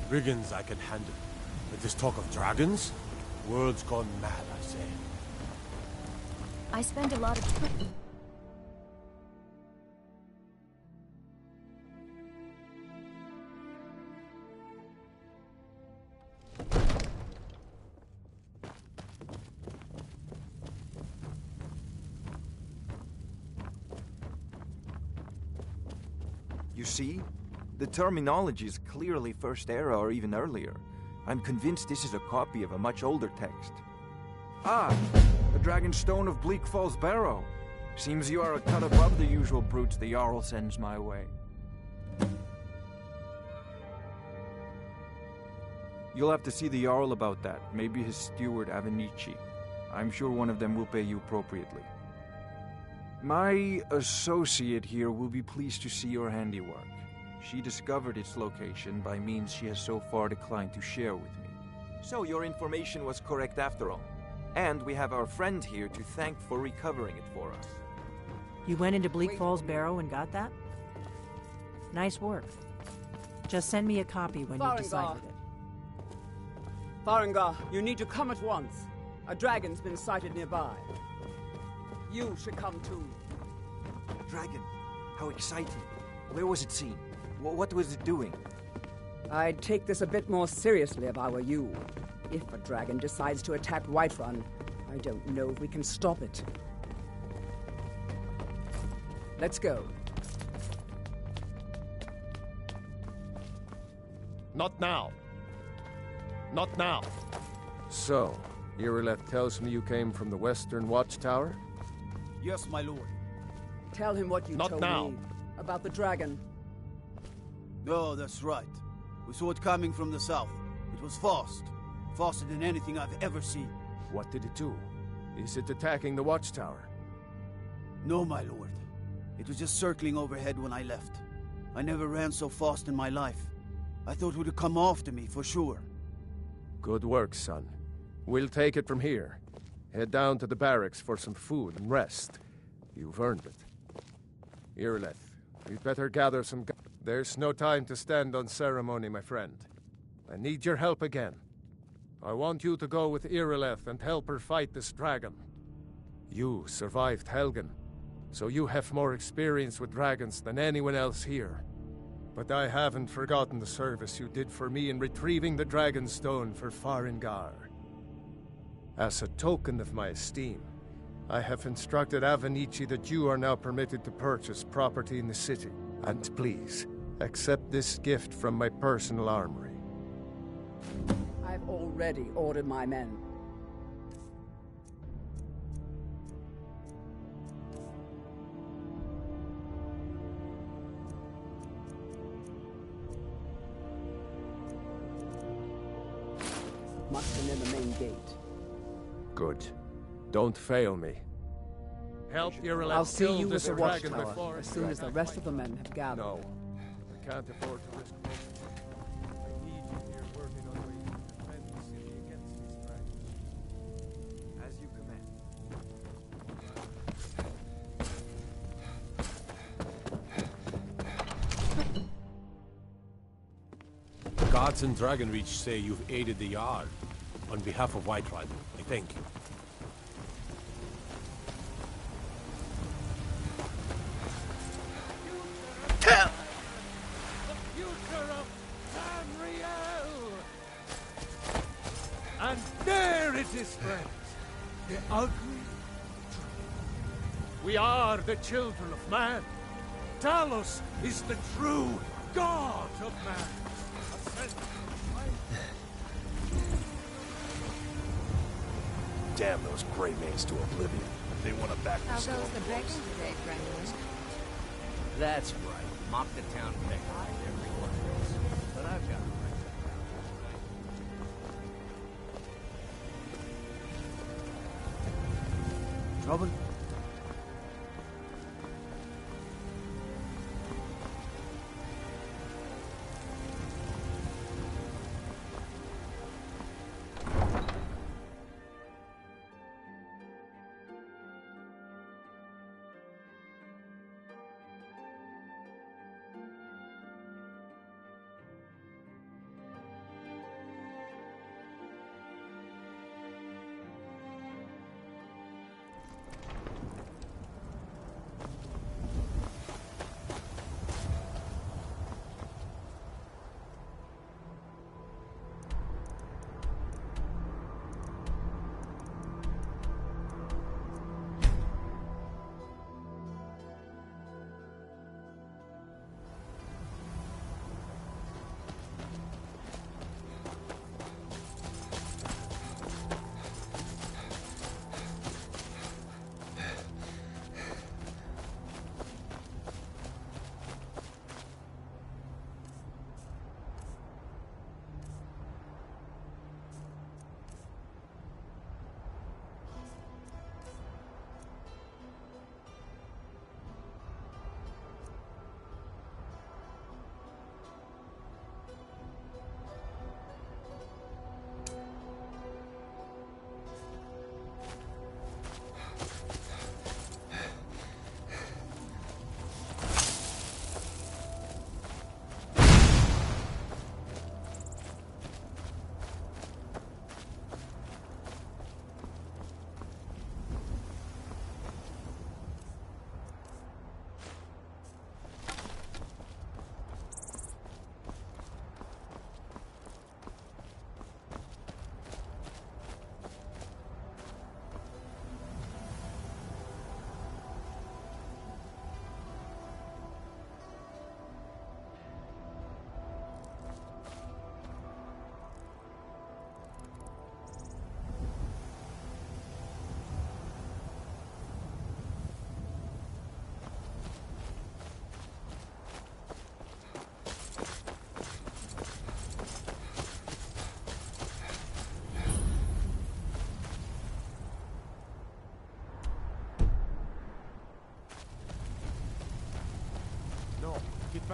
Brigands I can handle. But this talk of dragons? World's gone mad, I say. I spend a lot of time. You see? The terminology is clearly First Era or even earlier. I'm convinced this is a copy of a much older text. Ah, the Dragonstone of Bleak Falls Barrow. Seems you are a cut above the usual brutes the Jarl sends my way. You'll have to see the Jarl about that, maybe his steward Avenici. I'm sure one of them will pay you appropriately. My associate here will be pleased to see your handiwork. She discovered its location by means she has so far declined to share with me. So your information was correct after all. And we have our friend here to thank for recovering it for us. You went into Bleak Falls Barrow and got that? Nice work. Just send me a copy when you've deciphered it. Farengar, you need to come at once. A dragon's been sighted nearby. You should come too. Dragon? How exciting. Where was it seen? What was it doing? I'd take this a bit more seriously if I were you. If a dragon decides to attack Whiterun, I don't know if we can stop it. Let's go. Not now. Not now. So, Irileth tells me you came from the Western Watchtower? Yes, my lord. Tell him what you Not told now. me about the dragon. Oh, that's right. We saw it coming from the south. It was fast. Faster than anything I've ever seen. What did it do? Is it attacking the Watchtower? No, my lord. It was just circling overhead when I left. I never ran so fast in my life. I thought it would come after me, for sure. Good work, son. We'll take it from here. Head down to the barracks for some food and rest. You've earned it. Irileth, we'd better gather some... There's no time to stand on ceremony, my friend. I need your help again. I want you to go with Irileth and help her fight this dragon. You survived Helgen, so you have more experience with dragons than anyone else here. But I haven't forgotten the service you did for me in retrieving the Dragonstone for Farengar. As a token of my esteem, I have instructed Avenici that you are now permitted to purchase property in the city. And please, accept this gift from my personal armory. I've already ordered my men. Must be near the main gate. Good. Don't fail me. Help Irileth I'll see kill you this with the dragon watchtower before... as soon as the rest of the men have gathered. No. I can't afford to risk both. I need you here working on ways to defend the city against these dragons. As you command. The guards in Dragonreach say you've aided the Jarl on behalf of Whiterun, I think. And there it is, friends. The ugly truth. We are the children of man. Talos is the true god of man. Damn those gray mains to oblivion. They want to back How the goes the dragon today, Gremlin? That's right. Mock the town peg like everyone else. But I've got Trouble?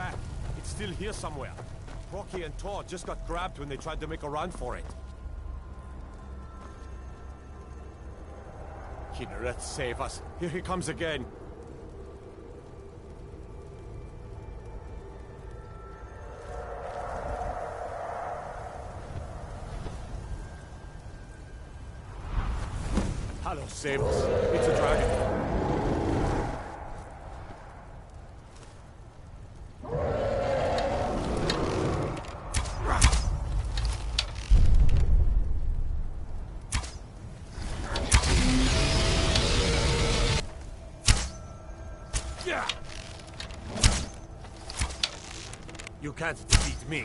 back. It's still here somewhere. Rocky and Tor just got grabbed when they tried to make a run for it. Kinneret, save us. Here he comes again. Hallo, save us. It's a dragon. You can't defeat me.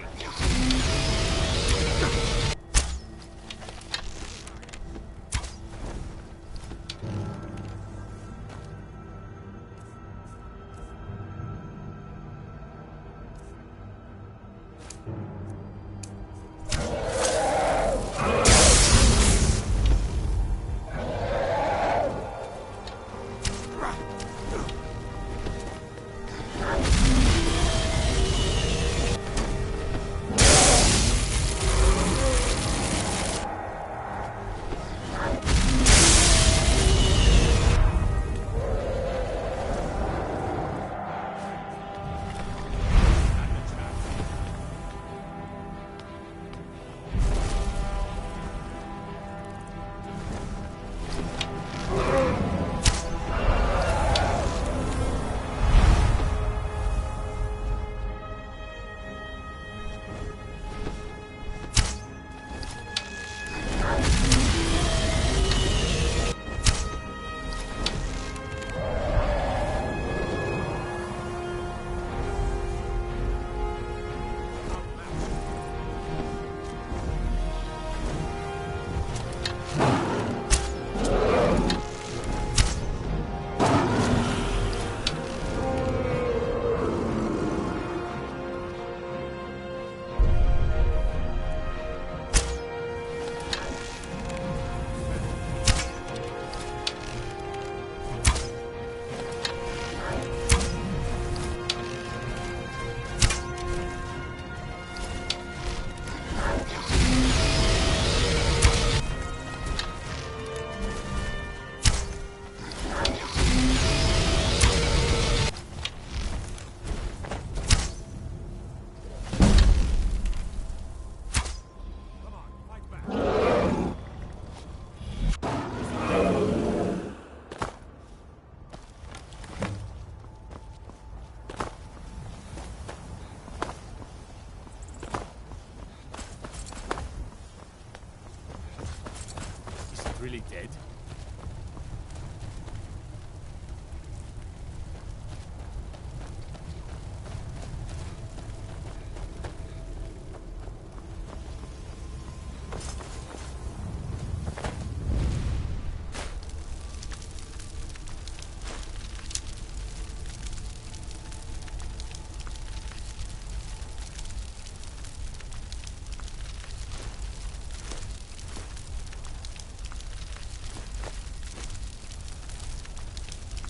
Really dead?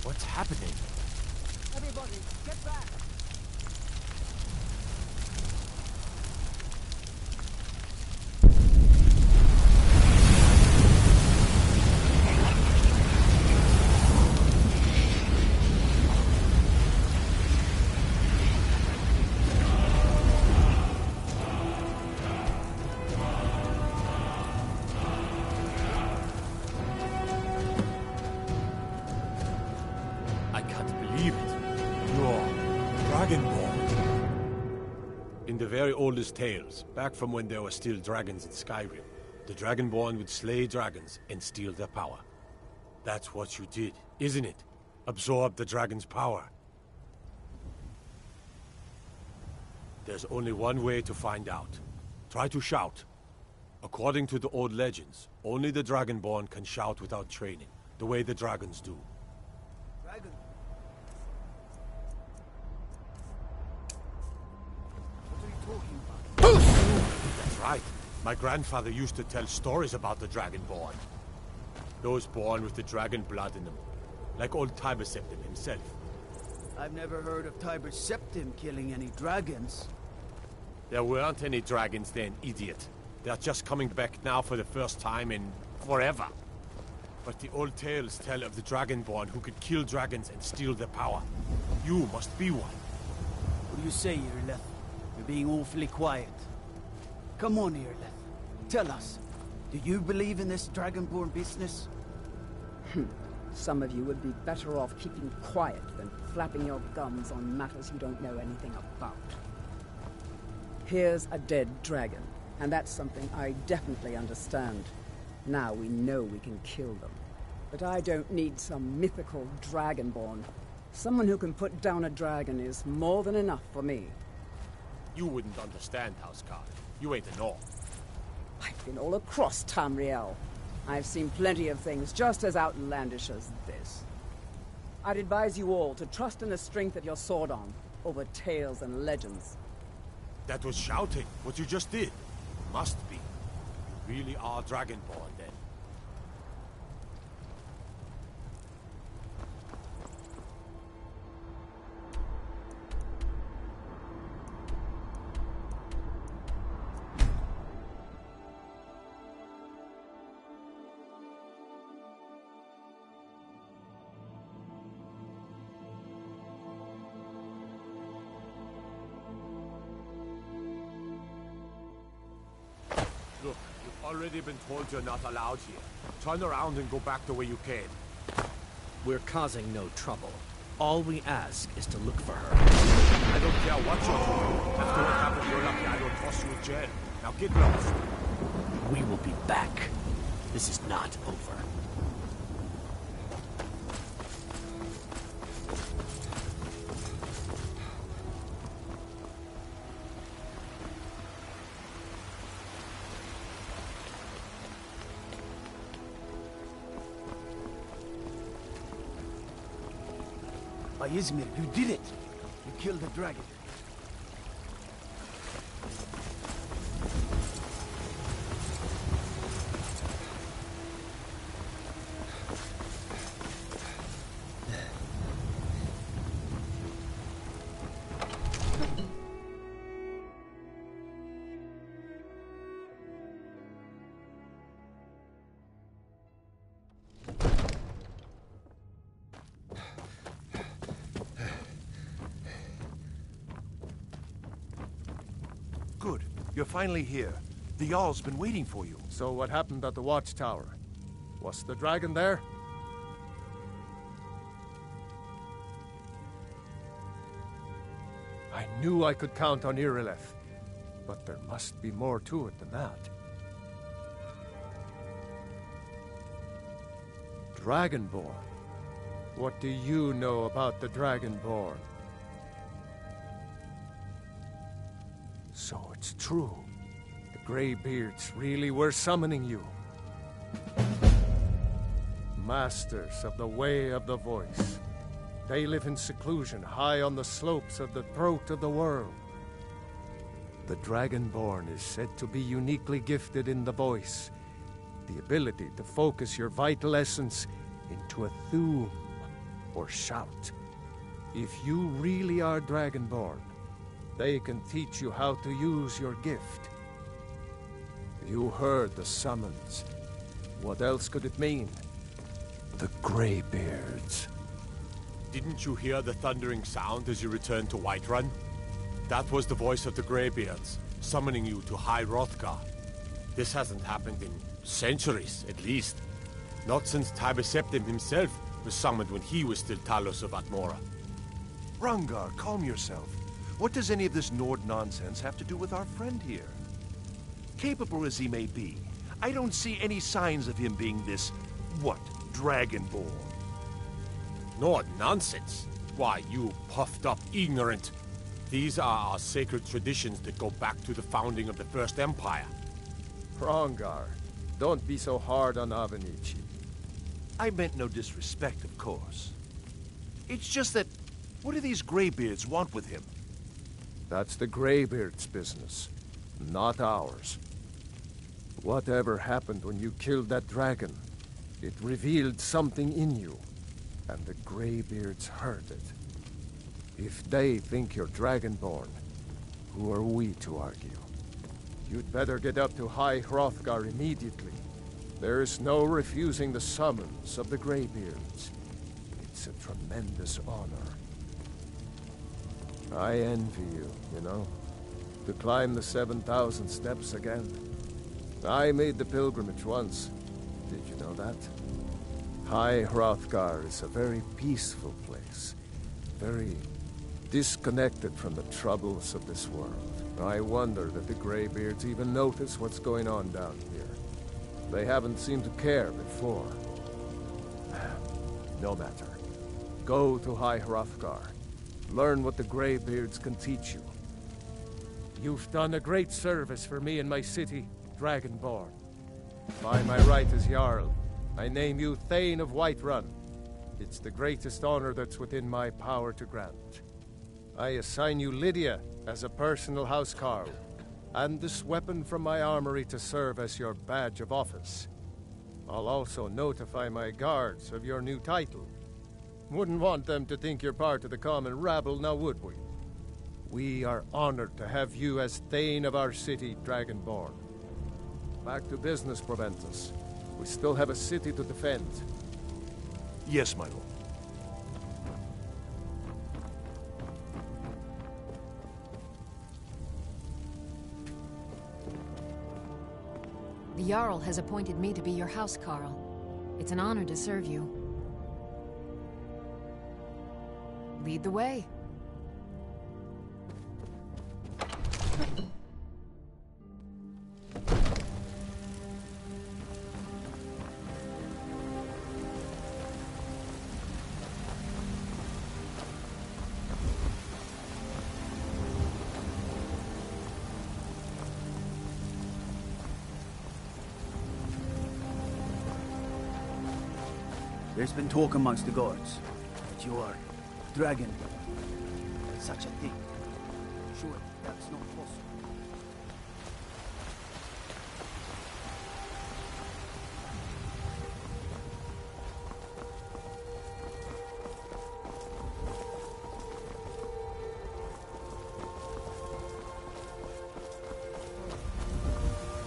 What's happening? Everybody, get back! In the very oldest tales, back from when there were still dragons in Skyrim, the Dragonborn would slay dragons and steal their power. That's what you did, isn't it? Absorb the dragon's power. There's only one way to find out. Try to shout. According to the old legends, only the Dragonborn can shout without training, the way the dragons do. Dragon. That's right. My grandfather used to tell stories about the Dragonborn. Those born with the dragon blood in them. Like old Tiberseptim himself. I've never heard of Tiber Septim killing any dragons. There weren't any dragons then, idiot. They're just coming back now for the first time in forever. But the old tales tell of the Dragonborn who could kill dragons and steal their power. You must be one. What do you say, Irleth? You're being awfully quiet. Come on, Irleth. Tell us, do you believe in this Dragonborn business? Some of you would be better off keeping quiet than flapping your gums on matters you don't know anything about. Here's a dead dragon, and that's something I definitely understand. Now we know we can kill them. But I don't need some mythical Dragonborn. Someone who can put down a dragon is more than enough for me. You wouldn't understand, Housecarl. You ain't a North. I've been all across Tamriel. I've seen plenty of things just as outlandish as this. I'd advise you all to trust in the strength of your sword arm over tales and legends. That was shouting, what you just did. Must be. You really are Dragonborn, then. Look, you've already been told you're not allowed here. Turn around and go back the way you came. We're causing no trouble. All we ask is to look for her. I don't care what you're doing. After what happened, you're lucky I don't toss you in jail. Now get lost. We will be back. This is not over. Izmir, you did it! You killed the dragon. Good. You're finally here. The Jarl's been waiting for you. So what happened at the watchtower? Was the dragon there? I knew I could count on Irileth, but there must be more to it than that. Dragonborn. What do you know about the Dragonborn? So it's true. The Greybeards really were summoning you. Masters of the Way of the Voice. They live in seclusion high on the slopes of the throat of the world. The Dragonborn is said to be uniquely gifted in the voice, the ability to focus your vital essence into a thum or shout. If you really are Dragonborn, they can teach you how to use your gift. You heard the summons. What else could it mean? The Greybeards. Didn't you hear the thundering sound as you returned to Whiterun? That was the voice of the Greybeards, summoning you to High Hrothgar. This hasn't happened in centuries, at least. Not since Tiber Septim himself was summoned when he was still Talos of Atmora. Rangar, calm yourself. What does any of this Nord nonsense have to do with our friend here? Capable as he may be, I don't see any signs of him being this, Dragonborn. Nord nonsense? Why, you puffed up ignorant. These are our sacred traditions that go back to the founding of the First Empire. Rangar, don't be so hard on Avenici. I meant no disrespect, of course. It's just that, what do these Greybeards want with him? That's the Greybeards' business, not ours. Whatever happened when you killed that dragon, it revealed something in you, and the Greybeards heard it. If they think you're Dragonborn, who are we to argue? You'd better get up to High Hrothgar immediately. There's no refusing the summons of the Greybeards. It's a tremendous honor. I envy you, you know, to climb the 7,000 steps again. I made the pilgrimage once. Did you know that? High Hrothgar is a very peaceful place. Very disconnected from the troubles of this world. I wonder that the Greybeards even notice what's going on down here. They haven't seemed to care before. No matter. Go to High Hrothgar. Learn what the Greybeards can teach you. You've done a great service for me and my city, Dragonborn. By my right as Jarl, I name you Thane of Whiterun. It's the greatest honor that's within my power to grant. I assign you Lydia as a personal housecarl, and this weapon from my armory to serve as your badge of office. I'll also notify my guards of your new title. Wouldn't want them to think you're part of the common rabble, now would we? We are honored to have you as Thane of our city, Dragonborn. Back to business, Proventus. We still have a city to defend. Yes, my lord. The Jarl has appointed me to be your housecarl. It's an honor to serve you. Lead the way. There's been talk amongst the guards that you are dragon. Such a thing. Sure, that's not possible.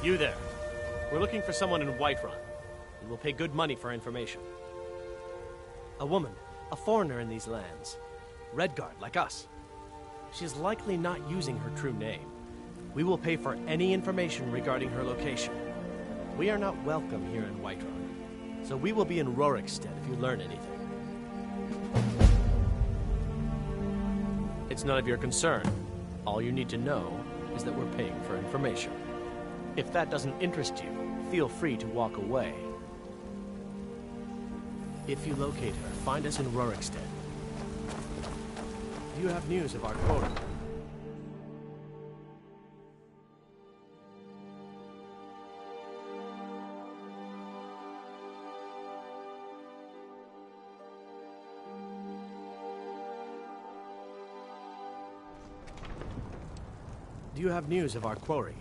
You there. We're looking for someone in Whiterun, and we'll pay good money for information. A woman, a foreigner in these lands. Redguard, like us. She's likely not using her true name. We will pay for any information regarding her location. We are not welcome here in Whiterun, so we will be in Rorikstead if you learn anything. It's none of your concern. All you need to know is that we're paying for information. If that doesn't interest you, feel free to walk away. If you locate her, find us in Rorikstead. Do you have news of our quarry? Do you have news of our quarry?